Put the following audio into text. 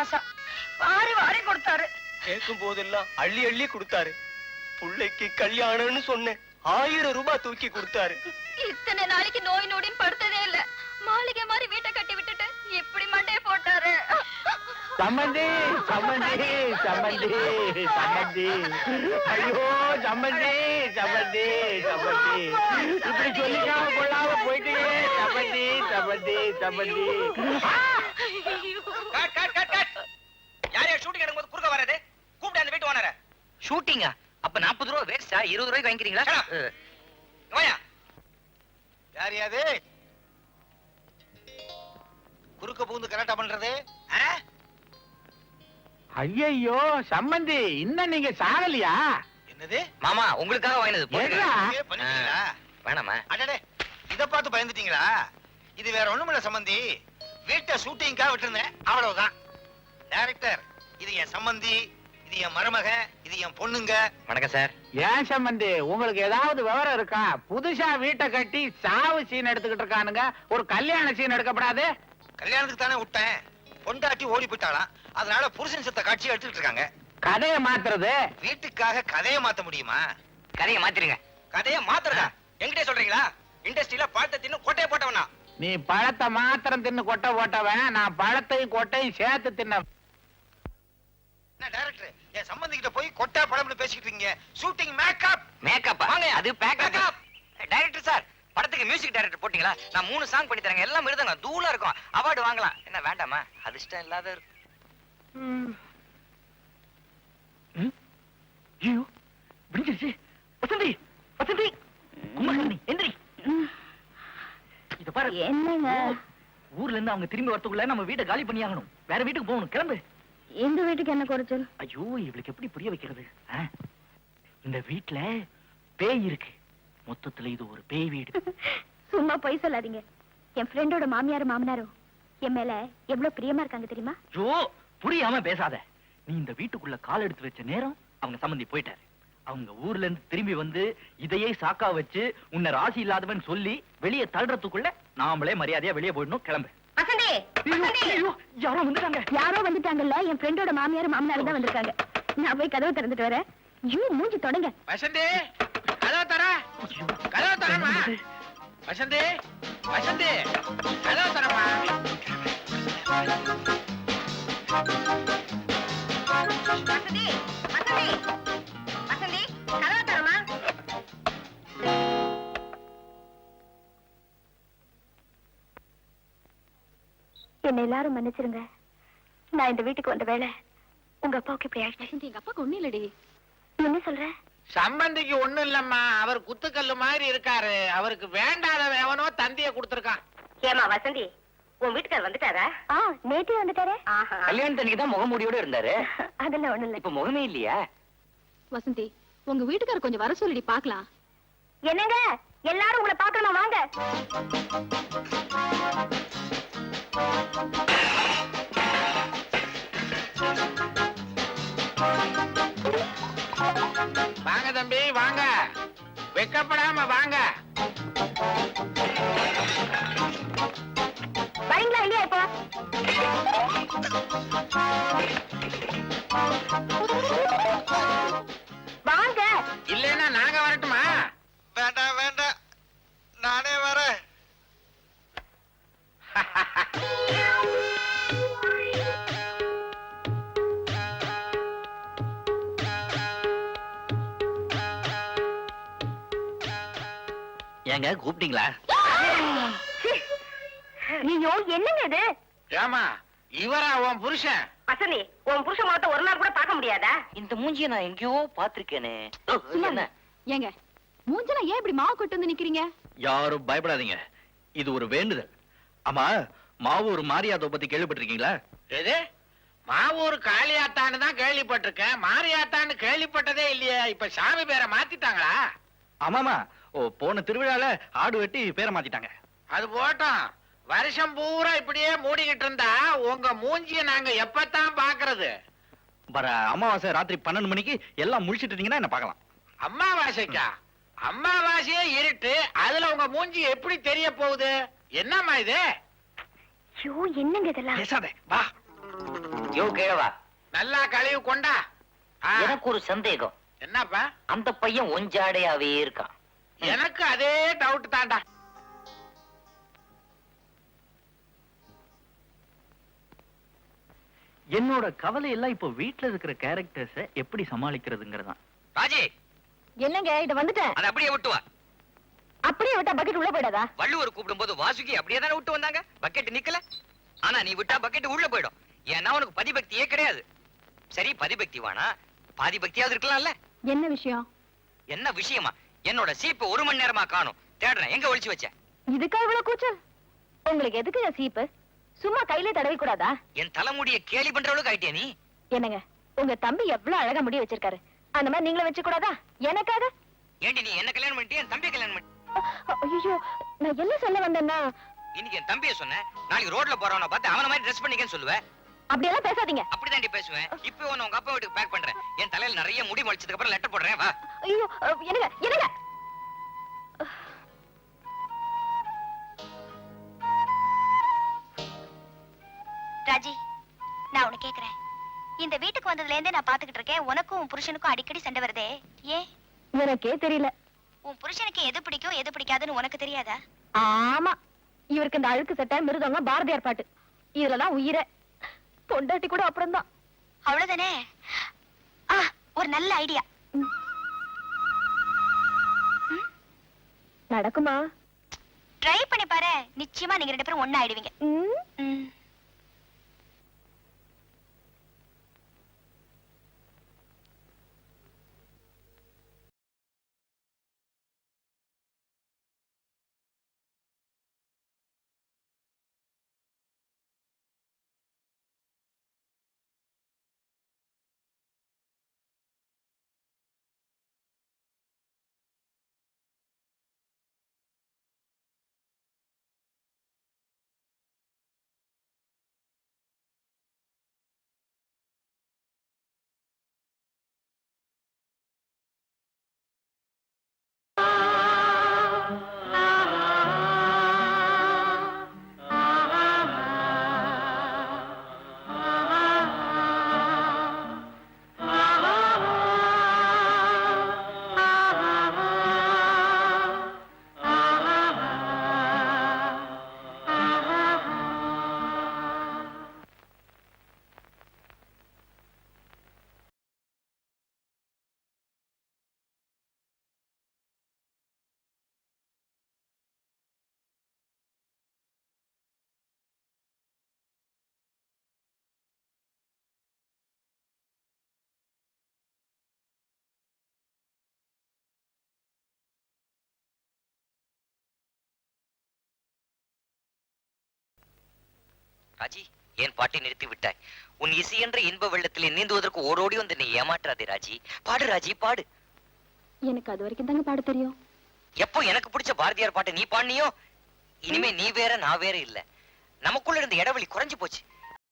மாசம் வாரி வாரி கொடுத்தாரு. கேட்கும் போதெல்லாம் அள்ளி அள்ளி கொடுத்தாரு. புள்ளைக்கு கல்யாணம்னு சொன்னேன், 1000 ரூபாய் தூக்கி கொடுத்தாரு. இத்தனை நாளைக்கு நோய் நொடின்னு படுத்ததே இல்ல. மாளிகை மாதிரி வீட்டை கட்டி விட்டுட்டு எப்படி மண்டைய போட்டாரு. சம்மந்தி சம்மந்தி சம்மந்தி சம்மந்தி, ஐயோ சம்மந்தி சம்மந்தி சம்மந்தி, இப்படி சொல்லிக்காம கொள்ளாம போயிட்டீங்க சம்மந்தி சம்மந்தி சம்மந்தி. யாரையா ஷூட்டிங் எடுக்கும்போது குறுக்க வராது? கூப்பிட்டு அந்த வீட்டு ஓனர. ஷூட்டிங்கா? அப்ப 40 ரூபாய் வேஸ்டா? 20 ரூபாய்க்கு வாங்கிக்கிறீங்களா? யார் யாது குறுக்க பூந்து கரெக்டா பண்றது? ஐயோ சம்மந்தி, இன்னும் நீங்க சாகலையா? என்னது மாமா, உங்களுக்காக வாங்கினது வேணாமா? அடடே, இத பார்த்து பயந்துட்டீங்களா? இது வேற ஒண்ணுமில்ல சம்பந்தி, வீட்டை ஷூட்டிங்காக விட்டுருந்தேன், அவ்வளவுதான். டைரக்டர், இது என் சம்பந்தி, இது என் மருமக, இது என் பொண்ணுங்க. வணக்கம் சார். ஏன் சம்பந்தி, உங்களுக்கு ஏதாவது விவரம் இருக்கா? புதுசா வீட்டை கட்டி சாவு சீன் எடுத்துக்கிட்டு இருக்கானுங்க, ஒரு கல்யாண சீன் எடுக்கப்படாது? கல்யாணத்துக்கு தானே விட்டேன், பொண்டாட்டி ஓடி போயிட்டாலாம், அதனால புருஷன் செத்த காட்சி எடுத்துட்டு இருக்காங்க. கதையை மாத்துறது? வீட்டுக்காக கதையை மாத்த முடியுமா? கதையை மாத்திருங்க. கதையை மாத்துறதா? என்கிட்ட சொல்றீங்களா? இண்டஸ்ட்ரியில பழத்தை தின்னு கொட்டையை போட்டவனா? நீ பழத்தை மாத்திரம் தின்னு கொட்டை போட்டவன், நான் பழத்தையும் கொட்டையும் சேர்த்து தின்ன. டைரக்டர், என் சம்பந்தி கிட்ட போய் கொட்டை பழம்னு பேசிக்கிட்டு இருக்கீங்க. ஷூட்டிங் மேக்கப் வாங்க, அது பேக்கப். டைரக்டர் சார், படத்துக்கு மியூசிக் டைரக்டர் போட்டீங்களா? நான் 3 சாங் பண்ணி தரேங்க, எல்லாம் மிருதங்க தூளா இருக்கும், அவார்டு வாங்கலாம். என்ன வேண்டாமா? அதிர்ஷ்டம் இல்லாத விடிஞ்சிருச்சு. வசந்தி வசந்தி, கும்பகர்ணி எந்திரி. இத பாரு, என்னங்க ஊர்ல இருந்து அவங்க திரும்பி வரதுக்குள்ள நம்ம வீட்டை காலி பண்ணி ஆகணும். வேற வீட்டுக்கு போகணும், கிளம்பு. இந்த வீட்டுக்கு என்ன குறைச்சல்? ஐயோ, இவளுக்கு எப்படி புரிய வைக்கிறது? இந்த வீட்டுல பேய் இருக்கு. மொத்தத்துல இது ஒரு பேய் வீடு. சும்மா பொய் சொல்லாதீங்க. என் ஃப்ரெண்டோட மாமியாரும் மாமனாரும் என் மேல எவ்வளவு பிரியமா இருக்காங்க தெரியுமா? ஐயோ, புரியாம பேசாத. நீ இந்த வீட்டுக்குள்ள கால் எடுத்து வச்ச நேரம் அவங்க சம்பந்தி போயிட்டாரு. அவங்க ஊர்ல இருந்து திரும்பி வந்து இதையே சாக்கா வச்சு உன்னை ராசி இல்லாதவன் சொல்லி வெளியே தள்ளுறதுக்குள்ள நாமளே மரியாதையா வெளியே போயிடணும். கிளம்பு. வசந்தி, யாரோ வந்துட்டாங்க. யாரோ வந்துட்டாங்கல்ல, என் ஃப்ரெண்டோட மாமியாரும் மாமனாரும் தான் வந்திருக்காங்க. நான் போய் கதவை திறந்துட்டு வரேன். மூஞ்சி தொடங்க. வசந்தி, கதவை தர, கதவை தரமா? வசந்தி வசந்தி, கதவை தரமா? வசந்தி வசந்தி வசந்தி, கதவை தரமா? என்ன எல்லாரும் மன்னிச்சிருங்க. நான் இந்த வீட்டுக்கு வந்த வேலை உங்க அப்பாவுக்கு இப்படி ஆயிடுச்சு. எங்க அப்பாவுக்கு ஒண்ணு இல்லடி. என்ன சொல்ற? சம்பந்திக்கு ஒண்ணு இல்லம்மா, அவர் குத்துக்கல்லு மாதிரி இருக்காரு. அவருக்கு வேண்டாத எவனோ தந்திய கொடுத்திருக்கான். ஏமா வசந்தி, உன் வீட்டுக்காரர் வந்துட்டாரா? நேற்றே வந்துட்டாரே. கல்யாணத்தன்னைக்கு தான் முகமூடியோட இருந்தாரு. அதெல்லாம் ஒண்ணு இல்ல. இப்ப முகமே இல்லையா? வசந்தி, உங்க வீட்டுக்காரர் கொஞ்சம் வர சொல்லிடி பாக்கலாம். என்னங்க, எல்லாரும் உங்களை பாக்கணும், வாங்க. வாங்க தம்பி, வாங்க, வெக்கப்படாம வாங்க. வரீங்களா இல்லையா? இப்போ வாங்க. இல்லைன்னா நாங்க வரட்டுமா? வேண்டாம் வேண்டாம், நானே வரேன். ஏங்க கூப்பிட்டீங்களா? ஐயோ, என்னங்க இது? ஏமா, இவரா உன் புருஷன்? வசந்தி, உன் புருஷன் முகத்தை ஒரு நாள் கூட பார்க்க முடியாதா? இந்த மூஞ்சிய நான் எங்கேயோ பாத்திருக்கேனே. ஏங்க, மூஞ்சல ஏன் இப்படி மாவு கொட்டு வந்து நிக்கிறீங்க? யாரும் பயப்படாதீங்க, இது ஒரு வேண்டுதல். ஆமா, மாவூர் மாரியாத்தோ பத்தி கேள்விப்பட்டிருக்கீங்களா? எது? மாவூர் காளியாத்தான்னு தான் கேள்விப்பட்டிருக்கேன், மாரியாத்தான்னு கேள்விப்பட்டதே இல்லையே. இப்ப சாமி பேரை மாத்திட்டாங்களா? ஆமாமா, போன திருவிழால ஆடு வெட்டி பேரை மாத்திட்டாங்க. அது போட்டோம், வருஷம் பூரா இப்படியே மூடிக்கிட்டு இருந்தா உங்க மூஞ்சிய நாங்க எப்பத்தான் பாக்குறது? வர அமாவாசை ராத்திரி 12 மணிக்கு எல்லாம் முடிச்சிட்டு இருந்தீங்கன்னா என்ன பார்க்கலாம். அம்மாவாசைக்கா? அம்மாவாசையே இருட்டு, அதுல உங்க மூஞ்சி எப்படி தெரிய போகுது? என்னம்மா இது? ஐயோ, என்னங்க இதெல்லாம்? பேசாதே, வா. யோ கேவா, நல்லா கழுவி கொண்டா. எனக்கு ஒரு சந்தேகம். என்னப்பா? அந்த பையன் ஒஞ்சாடையாவே இருக்கான். எனக்கு அதே டவுட் தான்டா. என்னோட கவலை எல்லாம் இப்போ வீட்டுல இருக்கிற கேரக்டர்ஸ எப்படி சமாளிக்கிறதுங்கிறதான். ராஜி, என்னங்க இத வந்துட்டேன். அதை அப்படியே விட்டு வா. அப்படியே விட்டா பக்கெட் உள்ள போயிடாதா? வள்ளுவர் கூப்பிடும் போது வாசுகி அப்படியே தானே விட்டு வந்தாங்க. பக்கெட் நிக்கல. ஆனா நீ விட்டா பக்கெட் உள்ள போயிடும். ஏன்னா உனக்கு பதிபக்தியே கிடையாது. சரி, பதிபக்தி வானா பாதி பக்தியாவது இருக்கலாம்ல. என்ன விஷயம்? என்ன விஷயமா? என்னோட சீப்பு 1 மணி நேரமா காணோம். தேடுறேன், எங்க ஒளிச்சு வச்ச? இதுக்கா இவ்வளவு கூச்சல்? உங்களுக்கு எதுக்கு சீப்பு? சும்மா கையில தடவி கூடாதா? என் தலைமுடிய கேலி பண்ற அளவுக்கு ஆயிட்டியா நீ? என்னங்க, உங்க தம்பி எவ்வளவு அழகா முடி வச்சிருக்காரு. அந்த மாதிரி நீங்களும் வச்சு கூடாதா? எனக்காக? ஏண்டி நீ என்ன கல்யாணம் பண்ணிட்டு என் தம்பியை கல்யாணம் பண்ணி? ஐயோ, நான் என்ன சொல்ல வந்தேன்னா, இன்னைக்கு என் தம்பியை சொன்னேன், நாளைக்கு ரோட்ல போறவன பார்த்து அவன மாதிரி ட்ரெஸ் பண்ணிக்கன்னு சொல்லுவேன். அப்படியெல்லாம் பேசாதீங்க. அப்படிதாண்டி பேசுவேன். இப்போ உன்னை உங்க அப்பா வீட்டுக்கு பேக் பண்றேன். என் தலையில நிறைய முடி முளைச்சதுக்கு அப்புறம் லெட்டர் போடுறேன், வா. ஐயோ, என்னங்க என்னங்க. ராஜி, நான் உன்னை கேக்குறேன். இந்த வீட்டுக்கு வந்ததுல இருந்தே நான் பாத்துக்கிட்டு இருக்கேன், உனக்கும் உன் புருஷனுக்கும் அடிக்கடி சண்டை வருதே, ஏன்? எனக்கே தெரியல. உன் புருஷனுக்கு எது பிடிக்கும் எது பிடிக்காதுன்னு உனக்கு தெரியாதா? ஆமா, இவருக்கு இந்த அழுக்கு சட்டை மிருதங்க பாரதியார் பாட்டு இதுலதான் உயிரை. பொண்டாட்டி கூட அப்புறம் தான். அவ்வளவுதானே? ஒரு நல்ல ஐடியா. நடக்குமா? ட்ரை பண்ணி பாரு, நிச்சயமா நீங்க 2 பேரும் ஒண்ணா ஆயிடுவீங்க. ராஜி, ஏன் பாட்டை நிறுத்தி விட்டாய்? உன் இசை என்ற இன்ப வெள்ளத்தில் நீந்துவதற்கு ஓடோடி வந்து நீ ஏமாற்றாதே ராஜி. பாடு ராஜி, பாடு. எனக்கு அது வரைக்கும் தாங்க பாட தெரியும். எப்போ எனக்கு பிடிச்ச பாரதியார் பாட்டு நீ பாடினியோ, இனிமே நீ வேற நான் வேற இல்ல. நமக்குள்ள இருந்த இடைவெளி குறைஞ்சு போச்சு.